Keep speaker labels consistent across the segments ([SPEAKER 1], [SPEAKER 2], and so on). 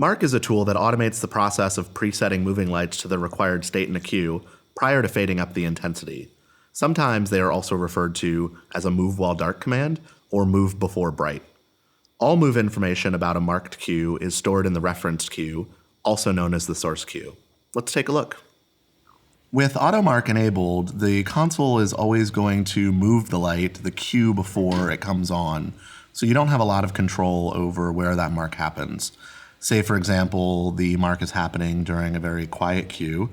[SPEAKER 1] Mark is a tool that automates the process of presetting moving lights to the required state in a queue prior to fading up the intensity. Sometimes they are also referred to as a move while dark command or move before bright. All move information about a marked queue is stored in the referenced queue, also known as the source queue. Let's take a look. With AutoMark enabled, the console is always going to move the light, the queue, before it comes on, so you don't have a lot of control over where that mark happens. Say, for example, the mark is happening during a very quiet queue,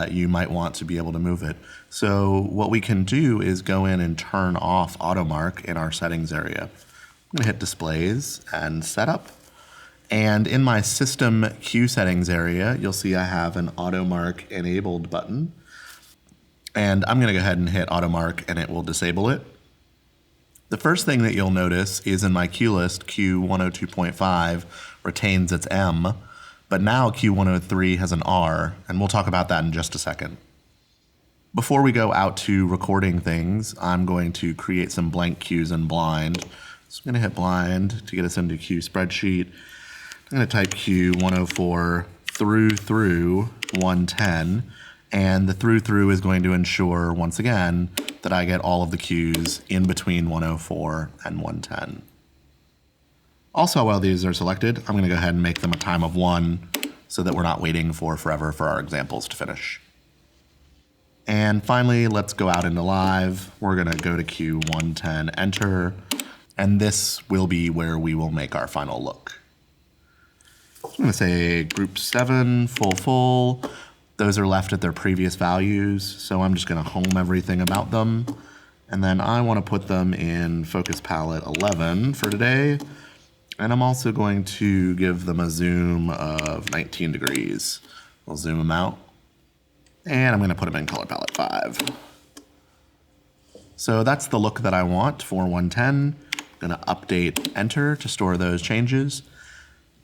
[SPEAKER 1] you might want to be able to move it. So what we can do is go in and turn off AutoMark in our settings area. I'm going to hit Displays and Setup. And in my System Queue Settings area, you'll see I have an AutoMark Enabled button. And I'm going to go ahead and hit AutoMark and it will disable it. The first thing that you'll notice is in my queue list, Q102.5 retains its M, but now Q103 has an R, and we'll talk about that in just a second. Before we go out to recording things, I'm going to create some blank queues in Blind. So I'm going to hit Blind to get us into queue spreadsheet. I'm going to type Q104 through 110, and the through is going to ensure, once again, that I get all of the queues in between 104 and 110. Also, while these are selected, I'm going to go ahead and make them a time of 1 so that we're not waiting for forever for our examples to finish. And finally, let's go out into live. We're going to go to Q110, enter, and this will be where we will make our final look. I'm going to say group 7, full. Those are left at their previous values, so I'm just going to home everything about them. And then I want to put them in focus palette 11 for today. And I'm also going to give them a zoom of 19 degrees. We'll zoom them out. And I'm going to put them in color palette 5. So that's the look that I want for 110. I'm going to update enter to store those changes.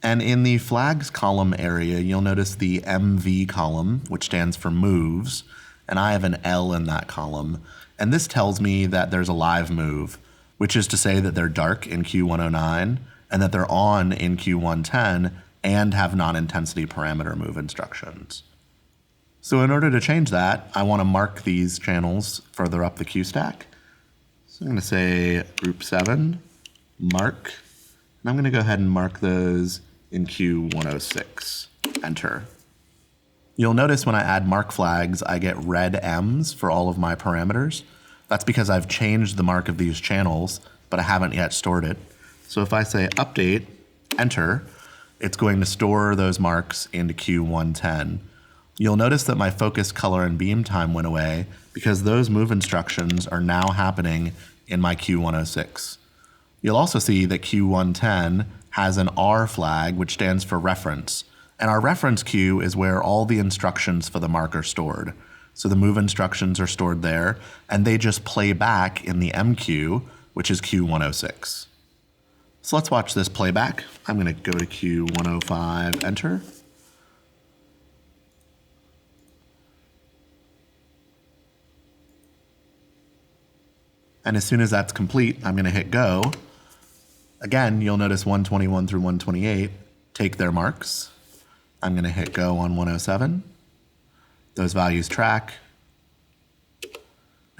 [SPEAKER 1] And in the flags column area, you'll notice the MV column, which stands for moves, and I have an L in that column. And this tells me that there's a live move, which is to say that they're dark in Q109 and that they're on in Q110 and have non-intensity parameter move instructions. So in order to change that, I want to mark these channels further up the queue stack. So I'm going to say group 7, mark, and I'm going to go ahead and mark those in Q106, enter. You'll notice when I add mark flags, I get red M's for all of my parameters. That's because I've changed the mark of these channels, but I haven't yet stored it. So if I say update, enter, it's going to store those marks into Q110. You'll notice that my focus, color, and beam time went away because those move instructions are now happening in my Q106. You'll also see that Q110 has an R flag, which stands for reference. And our reference queue is where all the instructions for the mark are stored. So the move instructions are stored there, and they just play back in the M queue, which is Q106. So let's watch this playback. I'm going to go to Q105, enter. And as soon as that's complete, I'm going to hit go. Again, you'll notice 121 through 128 take their marks. I'm going to hit go on 107. Those values track.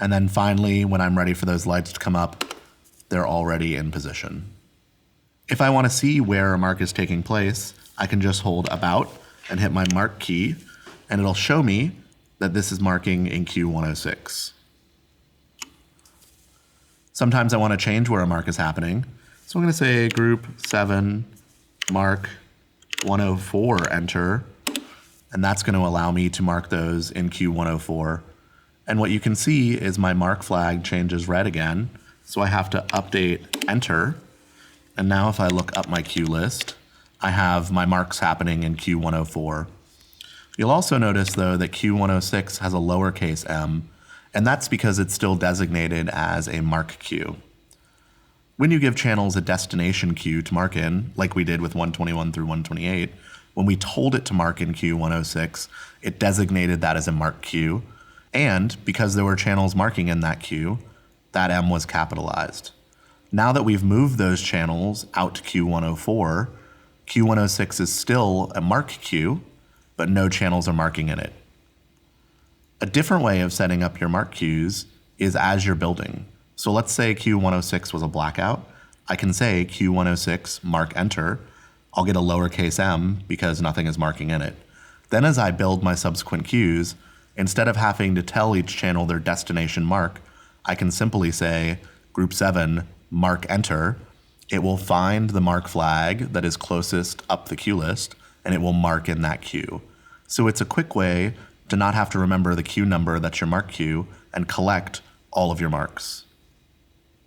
[SPEAKER 1] And then finally, when I'm ready for those lights to come up, they're already in position. If I want to see where a mark is taking place, I can just hold about and hit my mark key, and it'll show me that this is marking in Q106. Sometimes I want to change where a mark is happening. So I'm going to say group 7, mark 104, enter, and that's going to allow me to mark those in Q104. And what you can see is my mark flag changes red again, so I have to update enter. And now if I look up my queue list, I have my marks happening in Q104. You'll also notice though that Q106 has a lowercase m, and that's because it's still designated as a mark queue. When you give channels a destination queue to mark in, like we did with 121 through 128, when we told it to mark in Q106, it designated that as a mark queue, and because there were channels marking in that queue, that M was capitalized. Now that we've moved those channels out to Q104, Q106 is still a mark queue, but no channels are marking in it. A different way of setting up your mark queues is as you're building. So let's say Q106 was a blackout. I can say Q106 mark enter. I'll get a lowercase m because nothing is marking in it. Then as I build my subsequent queues, instead of having to tell each channel their destination mark, I can simply say group 7 mark enter. It will find the mark flag that is closest up the queue list, and it will mark in that queue. So it's a quick way to not have to remember the queue number that's your mark queue and collect all of your marks.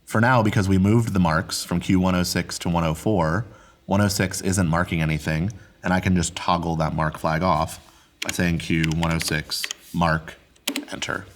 [SPEAKER 1] For now, because we moved the marks from Q106 to 104, 106 isn't marking anything, and I can just toggle that mark flag off by saying Q106 mark enter.